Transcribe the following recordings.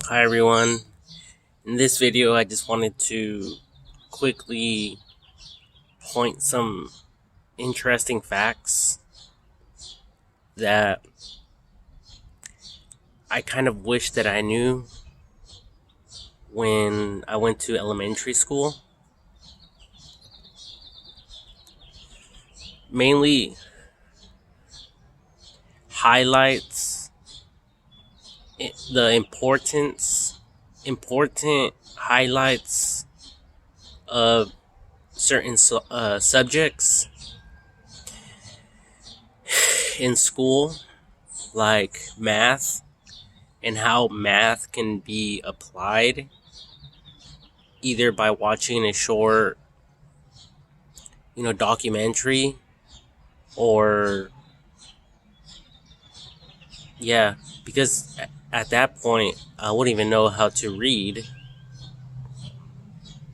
Hi everyone. In this video I just wanted to quickly point some interesting facts that I kind of wish that I knew when I went to elementary school. Mainly highlights the important highlights of certain subjects in school, like math, and how math can be applied either by watching a short, documentary, or yeah, because at that point I wouldn't even know how to read,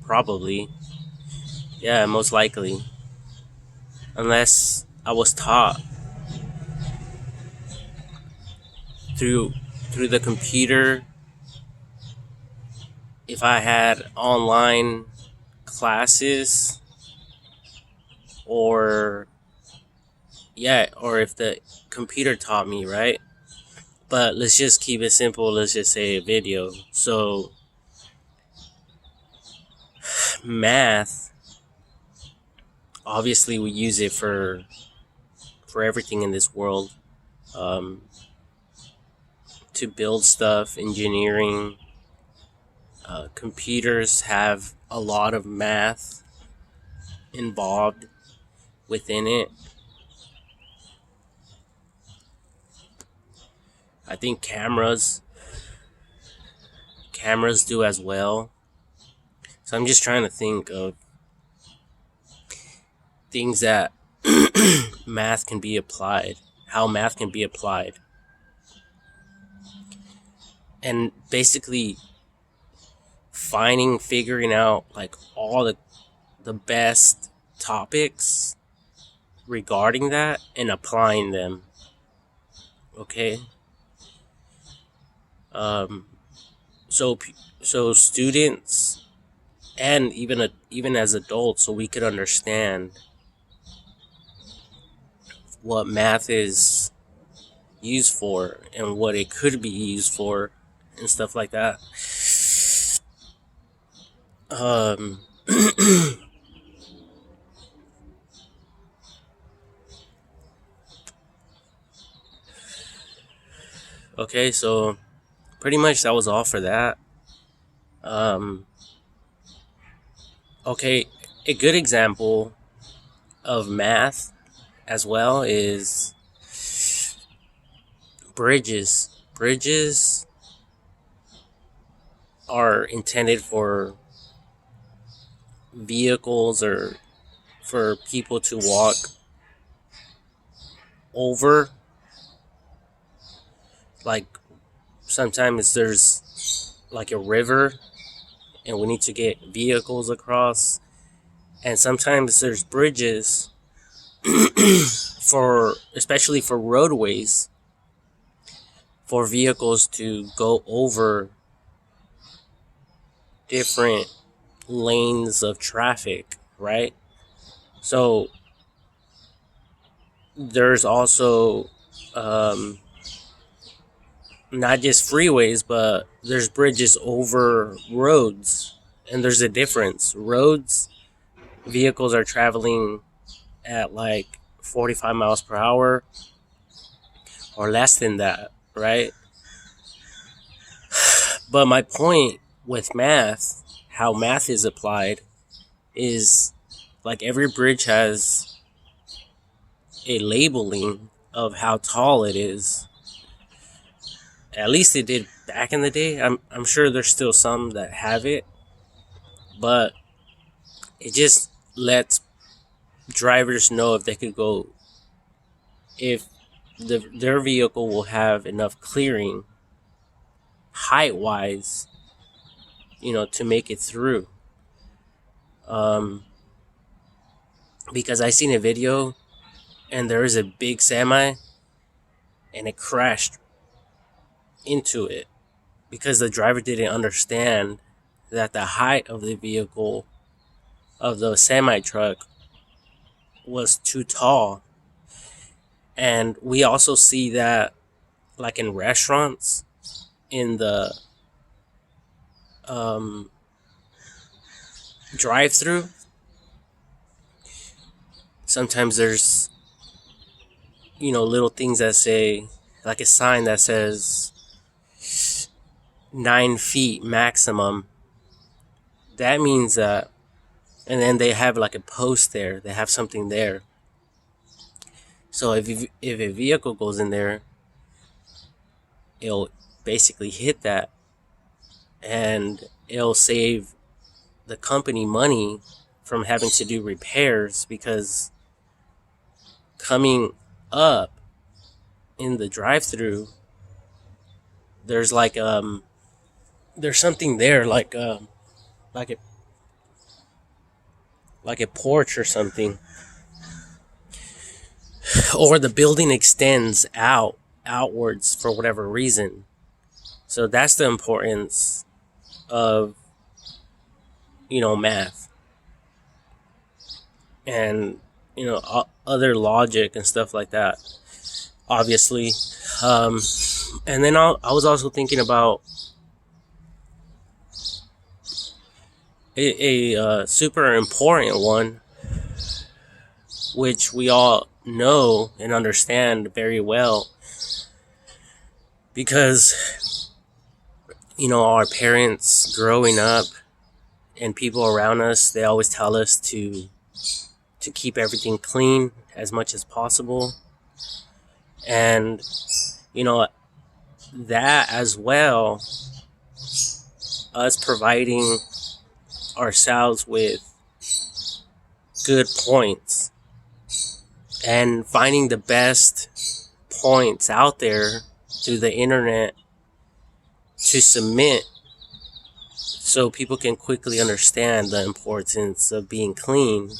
probably. Yeah, most likely, unless I was taught through the computer. If I had online classes, or or if the computer taught me, right? But let's just keep it simple. Let's just say a video. So math, obviously we use it for everything in this world, um, to build stuff, engineering. Computers have a lot of math involved within it. I think cameras do as well. So I'm just trying to think of things that math can be applied, how math can be applied. And basically figuring out like all the best topics regarding that and applying them. Okay. Um, so students, and even as adults, so we could understand what math is used for and what it could be used for and stuff like that. Okay, so pretty much that was all for that. Okay, a good example of math as well is bridges. Bridges are intended for vehicles or for people to walk over. Like sometimes there's like a river and we need to get vehicles across, and sometimes there's bridges especially for roadways, for vehicles to go over different lanes of traffic, right? So there's also not just freeways, but there's bridges over roads, and there's a difference. Roads, vehicles are traveling at like 45 miles per hour or less than that, right? But my point with math, how math is applied, is like every bridge has a labeling of how tall it is. At least it did back in the day. I'm sure there's still some that have it, but it just lets drivers know if they could go, if their vehicle will have enough clearing height wise, to make it through. Because I seen a video and there is a big semi and it crashed into it because the driver didn't understand that the height of the vehicle, of the semi truck, was too tall. And we also see that, like in restaurants, in the drive-through. Sometimes there's, little things that say, like a sign that says 9 feet maximum. That means that, and then they have like a post there. They have something there. So if a vehicle goes in there, it'll basically hit that, and it'll save the company money from having to do repairs, because coming up in the drive-through, there's like there's something there, like a porch or something, or the building extends outwards for whatever reason. So that's the importance of math and other logic and stuff like that, obviously. And then I was also thinking about a super important one, which we all know and understand very well, because our parents growing up and people around us, they always tell us to keep everything clean as much as possible. And that as well, us providing ourselves with good points and finding the best points out there through the internet to submit, so people can quickly understand the importance of being clean.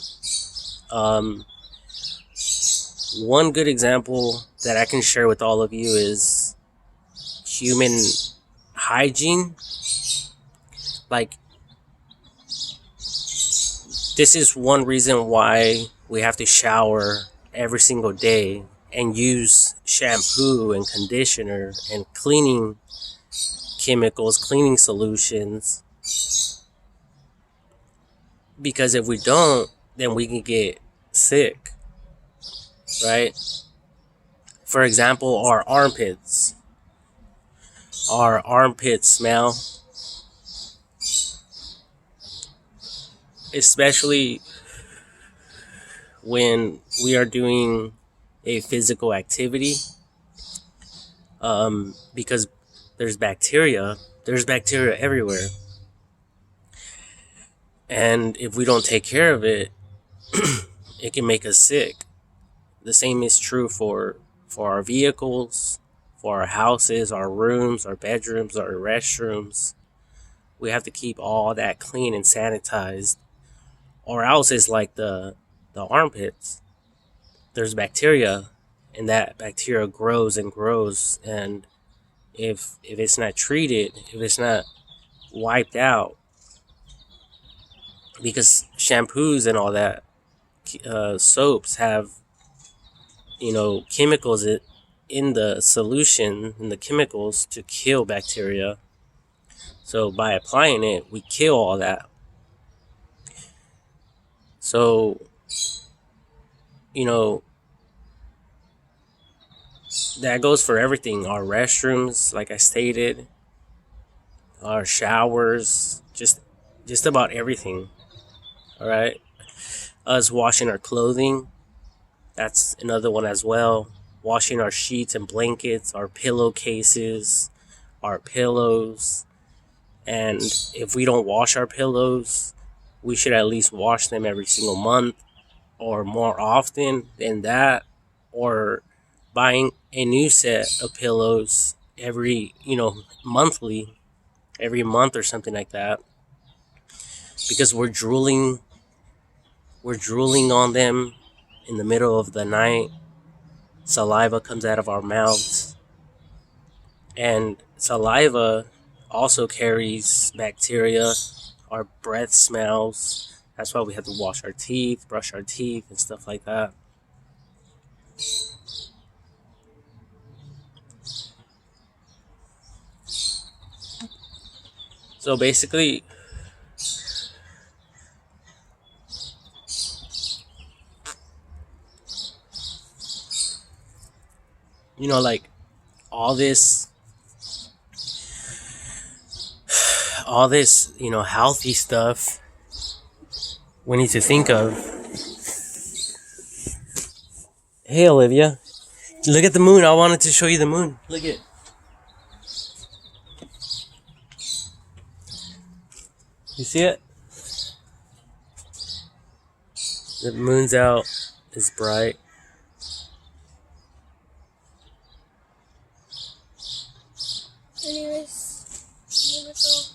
One good example that I can share with all of you is human hygiene. Like, this is one reason why we have to shower every single day and use shampoo and conditioner and cleaning chemicals, cleaning solutions. Because if we don't, then we can get sick, right? For example, our armpits. Our armpits smell, especially when we are doing a physical activity, because there's bacteria everywhere. And if we don't take care of it, it can make us sick. The same is true for our vehicles, for our houses, our rooms, our bedrooms, our restrooms. We have to keep all that clean and sanitized, or else it's like the armpits. There's bacteria, and that bacteria grows and grows, and if it's not treated, if it's not wiped out, because shampoos and all that, soaps have chemicals in the solution, in the chemicals, to kill bacteria. So by applying it, we kill all that. So that goes for everything. Our restrooms, like I stated, our showers, just about everything. All right. Us washing our clothing, that's another one as well. Washing our sheets and blankets, our pillowcases, our pillows. And if we don't wash our pillows, we should at least wash them every single month, or more often than that, or buying a new set of pillows every monthly, every month or something like that, because we're drooling on them in the middle of the night. Saliva comes out of our mouths, and saliva also carries bacteria. Our breath smells. That's why we have to wash our teeth, brush our teeth, and stuff like that. So basically, like all this, healthy stuff we need to think of. Hey, Olivia, look at the moon. I wanted to show you the moon. Look at. You see it? The moon's out. It's bright. Anyways, beautiful.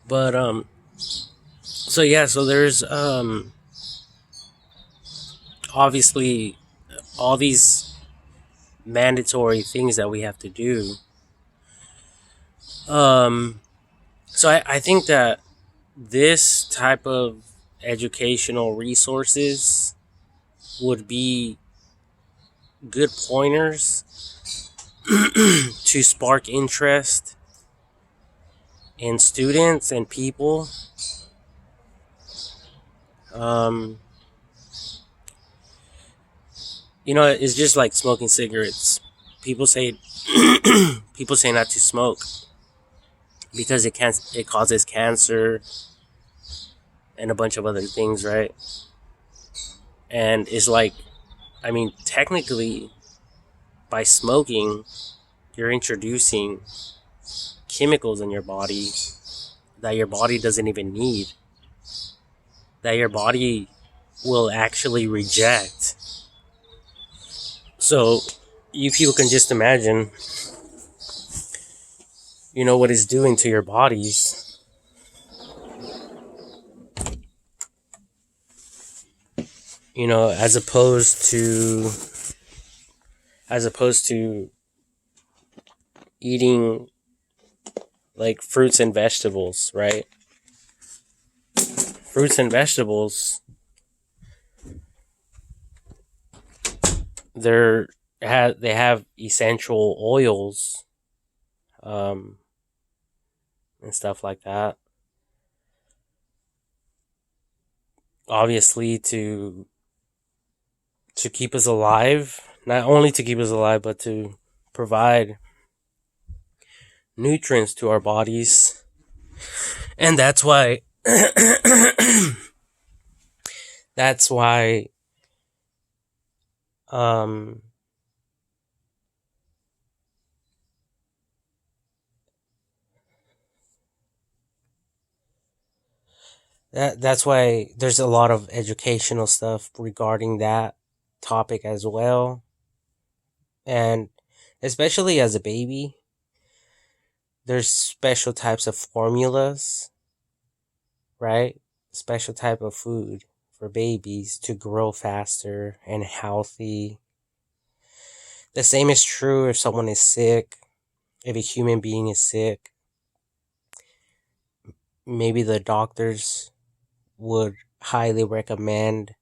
But so there's obviously all these mandatory things that we have to do. So I think that this type of educational resources would be good pointers to spark interest in students and people. Um, it's just like smoking cigarettes. People say people say not to smoke because it causes cancer and a bunch of other things, right? And it's like, I mean, technically, by smoking, you're introducing chemicals in your body that your body doesn't even need, that your body will actually reject. So you people can just imagine, what it's doing to your bodies. As opposed to eating like fruits and vegetables, right? Fruits and vegetables, they have essential oils, and stuff like that. Obviously, to keep us alive, not only to keep us alive, but to provide nutrients to our bodies. And that's why that's why um that's why there's a lot of educational stuff regarding that topic as well. And especially as a baby, there's special types of formulas, right? Special type of food for babies to grow faster and healthy. The same is true if someone is sick, if a human being is sick. Maybe the doctors would highly recommend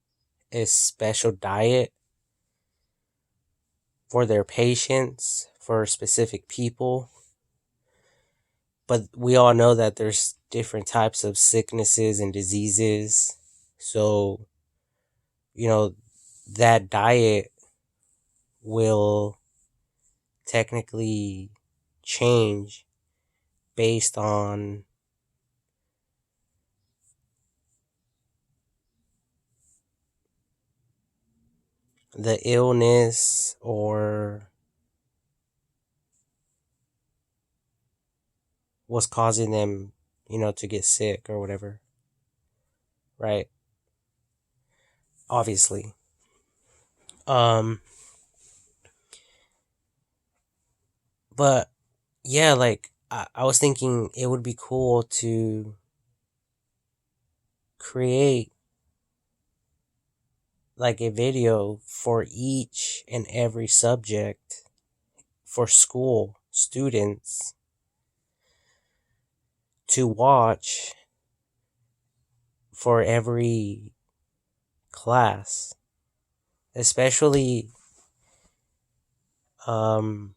a special diet for their patients, for specific people. But we all know that there's different types of sicknesses and diseases. So, that diet will technically change based on the illness or what's causing them, to get sick or whatever. Right? Obviously. Um but yeah, like I was thinking it would be cool to create like a video for each and every subject for school students to watch for every class, especially um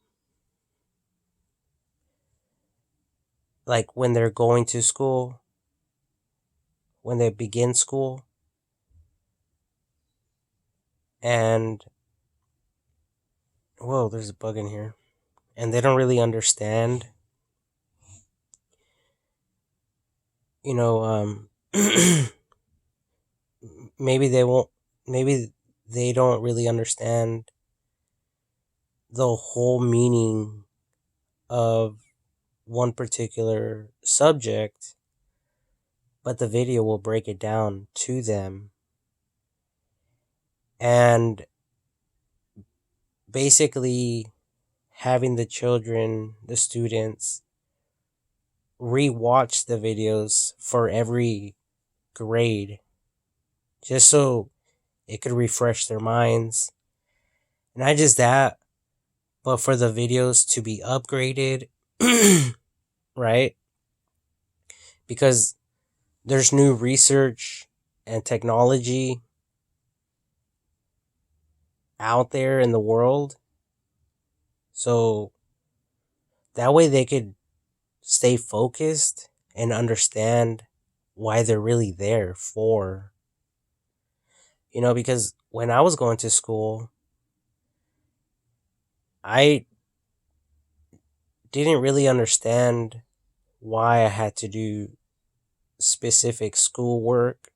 like when they're going to school, when they begin school, and whoa, there's a bug in here, and they don't really understand, you know, maybe they won't, maybe they don't really understand the whole meaning of one particular subject, but the video will break it down to them. And basically, having the children, the students, rewatch the videos for every grade just so it could refresh their minds. And not just that, but for the videos to be upgraded, right? Because there's new research and technology out there in the world. So that way they could stay focused and understand why they're really there for. Because when I was going to school, I didn't really understand why I had to do specific schoolwork.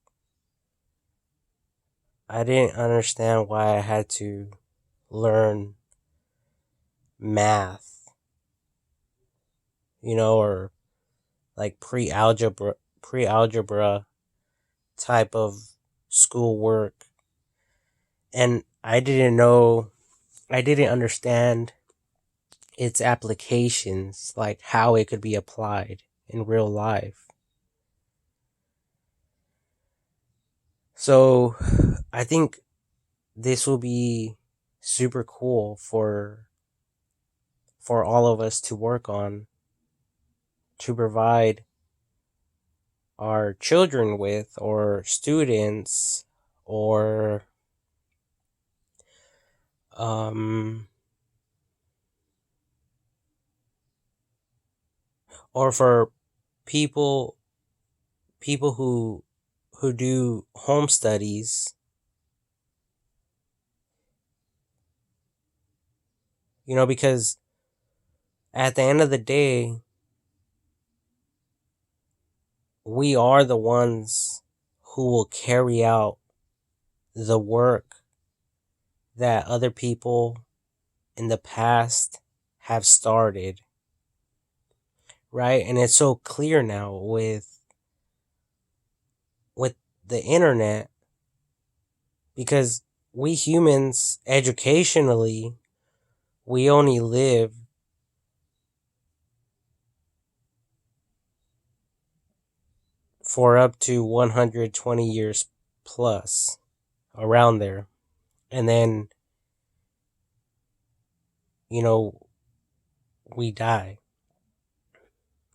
I didn't understand why I had to learn math, or like pre-algebra type of schoolwork. And I didn't understand its applications, like how it could be applied in real life. So I think this will be super cool for all of us to work on, to provide our children with, or students, or for people who do home studies, because at the end of the day, we are the ones who will carry out the work that other people in the past have started, right? And it's so clear now with the internet, because we humans, educationally, we only live for up to 120 years plus, around there. And then, we die.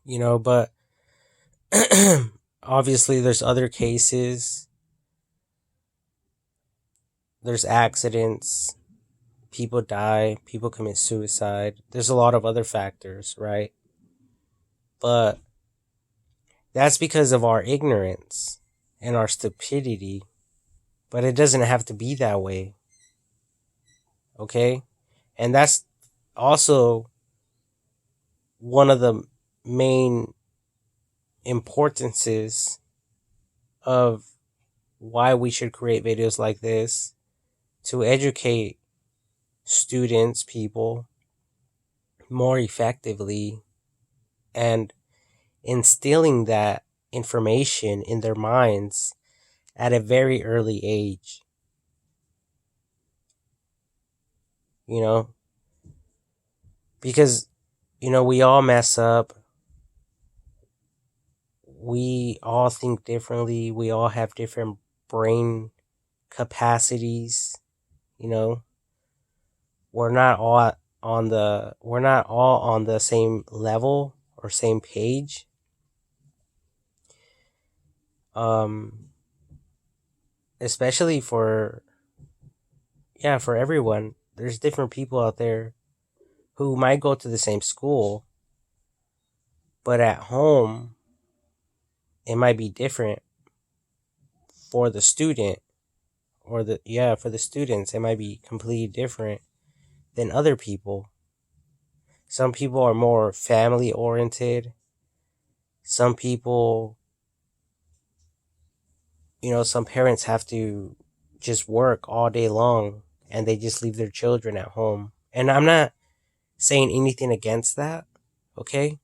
But obviously there's other cases. There's accidents. People die. People commit suicide. There's a lot of other factors, right? But that's because of our ignorance and our stupidity. But it doesn't have to be that way. Okay? And that's also one of the main importances of why we should create videos like this, to educate students, people, more effectively, and instilling that information in their minds at a very early age. Because we all mess up. we all think differently. We all have different brain capacities. You know, we're not all on the same level or same page. Um, Especially for, yeah, for everyone. There's different people out there who might go to the same school, but at home it might be different for the student, or the yeah, for the students it might be completely different than other people. Some people are more family oriented. Some people, some parents have to just work all day long and they just leave their children at home. And I'm not saying anything against that, okay?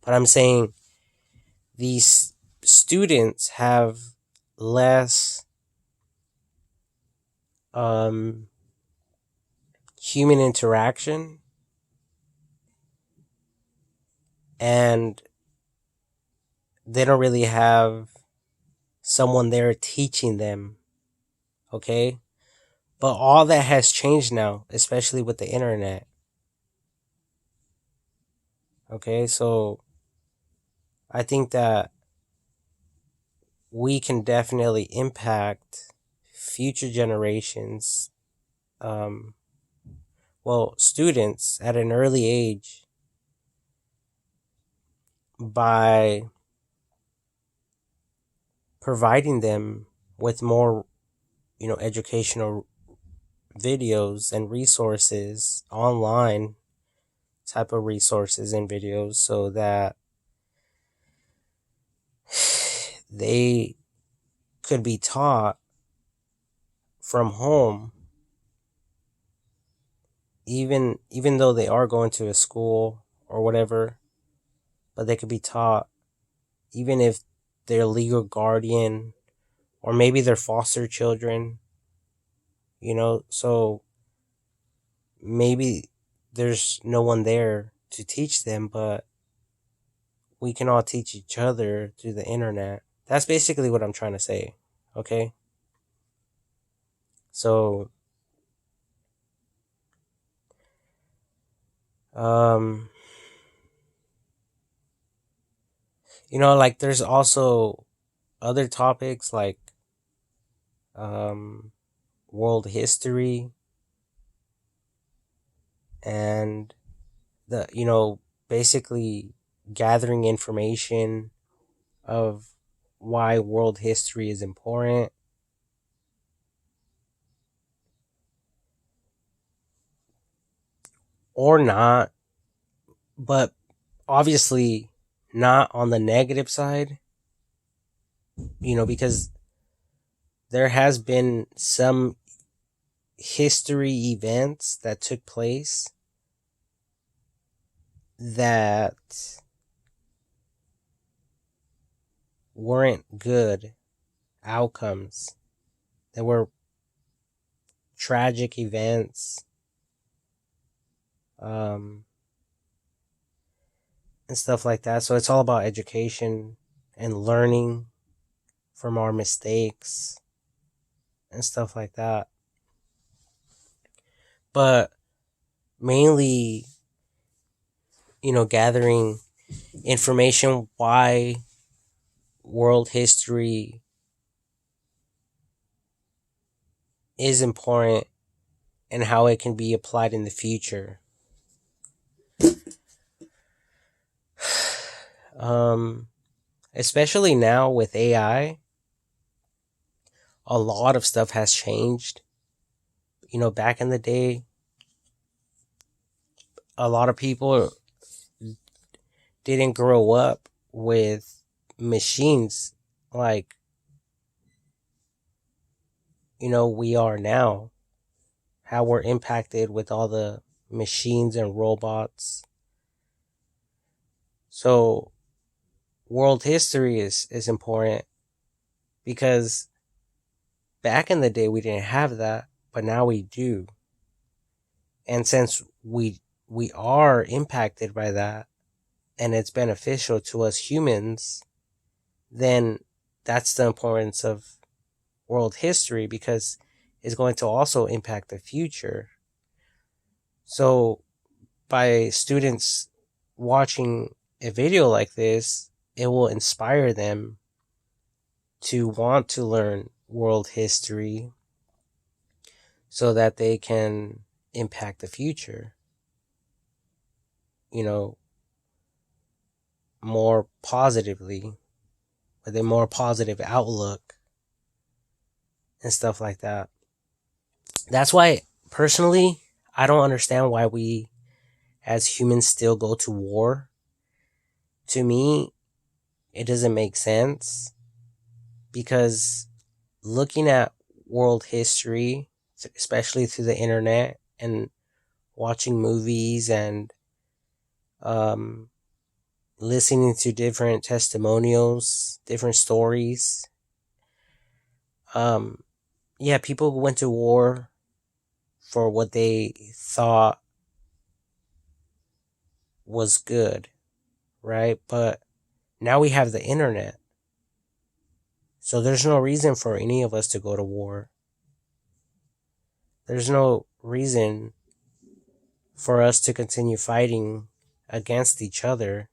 But I'm saying these students have less um, human interaction, and they don't really have someone there teaching them, okay? But all that has changed now, especially with the internet, okay? So I think that we can definitely impact future generations, um, students at an early age by providing them with more, educational videos and resources, online type of resources and videos, so that they could be taught from home, even though they are going to a school or whatever, but they could be taught even if their legal guardian or maybe their foster children, so maybe there's no one there to teach them, but we can all teach each other through the internet. That's basically what I'm trying to say. Okay? So, um, like there's also other topics like um, world history and basically gathering information of why world history is important, or not, but obviously not on the negative side, because there has been some history events that took place that weren't good outcomes. There were tragic events, um, and stuff like that. So it's all about education and learning from our mistakes and stuff like that. But mainly, gathering information why world history is important and how it can be applied in the future. Um, Especially now with AI, a lot of stuff has changed. Back in the day, a lot of people didn't grow up with machines like, we are now. How we're impacted with all the machines and robots. So, world history is important because back in the day we didn't have that, but now we do. And since we are impacted by that and it's beneficial to us humans, then that's the importance of world history, because it's going to also impact the future. So by students watching a video like this, it will inspire them to want to learn world history so that they can impact the future, you know, more positively, with a more positive outlook and stuff like that. That's why, personally, I don't understand why we as humans still go to war. To me, it doesn't make sense, because looking at world history, especially through the internet and watching movies and um, listening to different testimonials, different stories, um, yeah, people went to war for what they thought was good, right? But now we have the internet. So there's no reason for any of us to go to war. There's no reason for us to continue fighting against each other.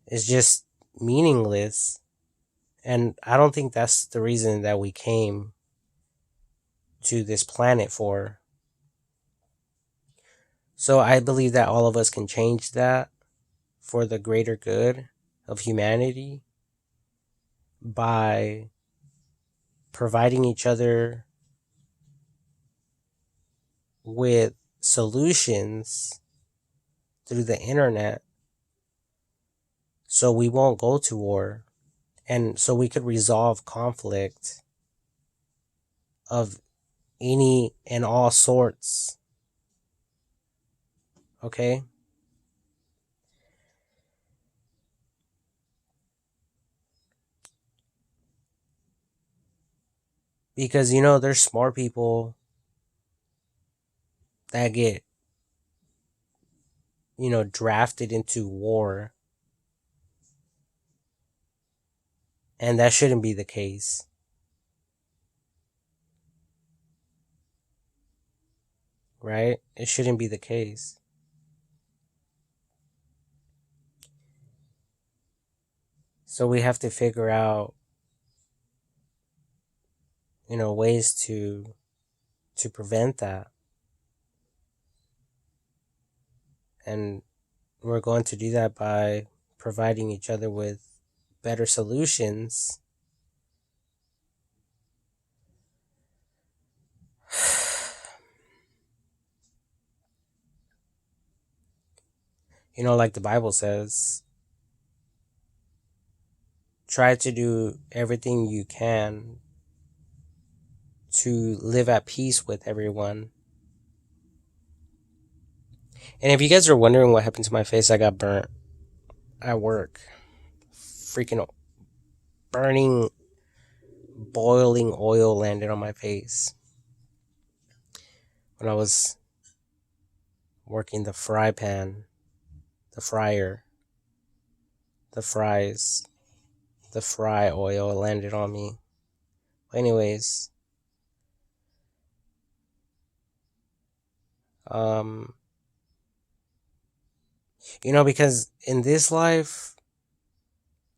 It's just meaningless. And I don't think that's the reason that we came to this planet for. So I believe that all of us can change that for the greater good of humanity by providing each other with solutions through the internet, so we won't go to war, and so we could resolve conflict of any and all sorts. Okay? Because, there's smart people that get, drafted into war, and that shouldn't be the case. Right? It shouldn't be the case. So we have to figure out, ways to prevent that. And we're going to do that by providing each other with better solutions. Like the Bible says, try to do everything you can to live at peace with everyone. And if you guys are wondering what happened to my face, I got burnt at work. Freaking burning, boiling oil landed on my face when I was working the fry pan, the fryer, the fries, the fry oil landed on me. Anyways, because in this life,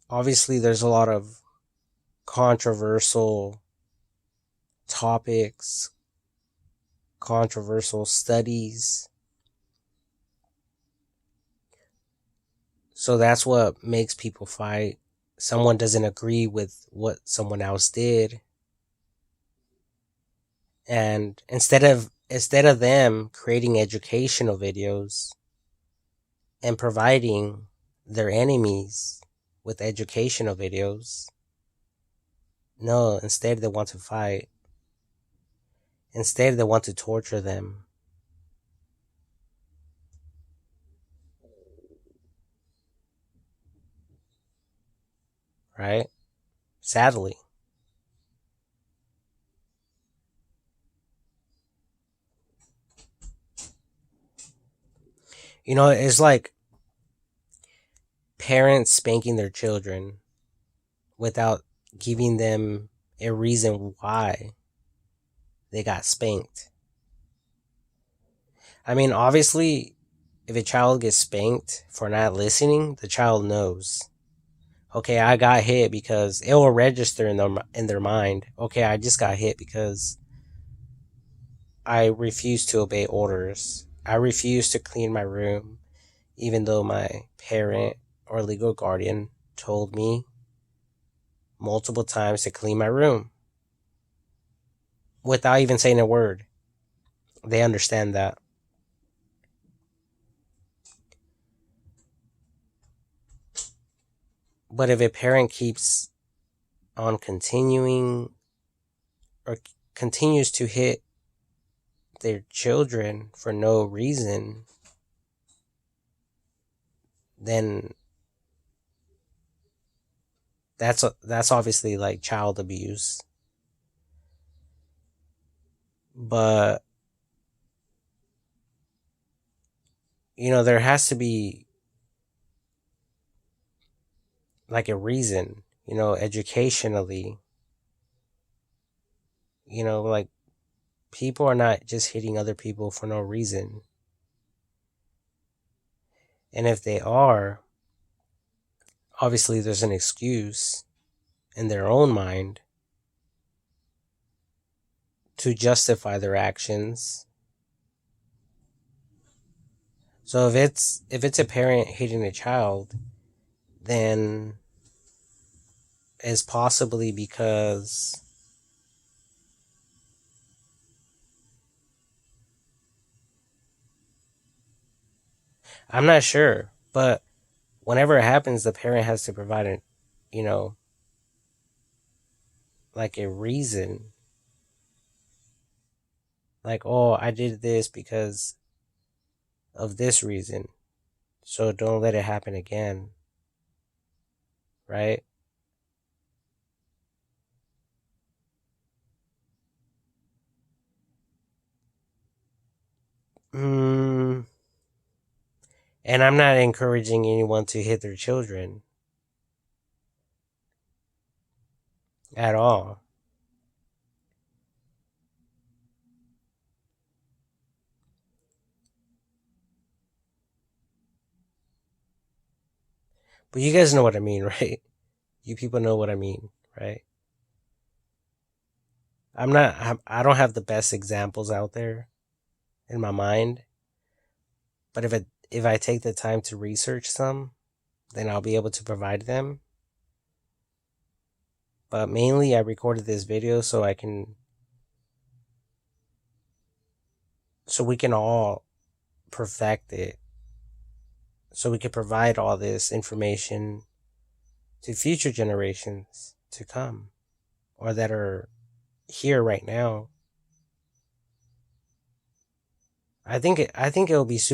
obviously there's a lot of controversial topics, controversial studies. So that's what makes people fight. Someone doesn't agree with what someone else did. And instead of them creating educational videos and providing their enemies with educational videos, no, instead they want to fight. Instead they want to torture them. Right? Sadly. It's like parents spanking their children without giving them a reason why they got spanked. I mean, obviously, if a child gets spanked for not listening, the child knows. Okay, I got hit because it will register in their mind. Okay, I just got hit because I refused to obey orders. I refused to clean my room, even though my parent or legal guardian told me multiple times to clean my room without even saying a word. They understand that. But if a parent keeps on continuing or continues to hit their children for no reason, then that's obviously like child abuse. But there has to be like a reason, educationally. Like, people are not just hitting other people for no reason. And if they are, obviously there's an excuse in their own mind to justify their actions. So if it's a parent hitting a child, then it's possibly because I'm not sure, but whenever it happens, the parent has to provide you know, like a reason. Like, oh, I did this because of this reason. So don't let it happen again. Right? Mm, and I'm not encouraging anyone to hit their children at all. But you guys know what I mean, right? You people know what I mean, right? I don't have the best examples out there in my mind, but if I take the time to research some, then I'll be able to provide them. But mainly I recorded this video so we can all perfect it. So we can provide all this information to future generations to come, or that are here right now. I think it will be super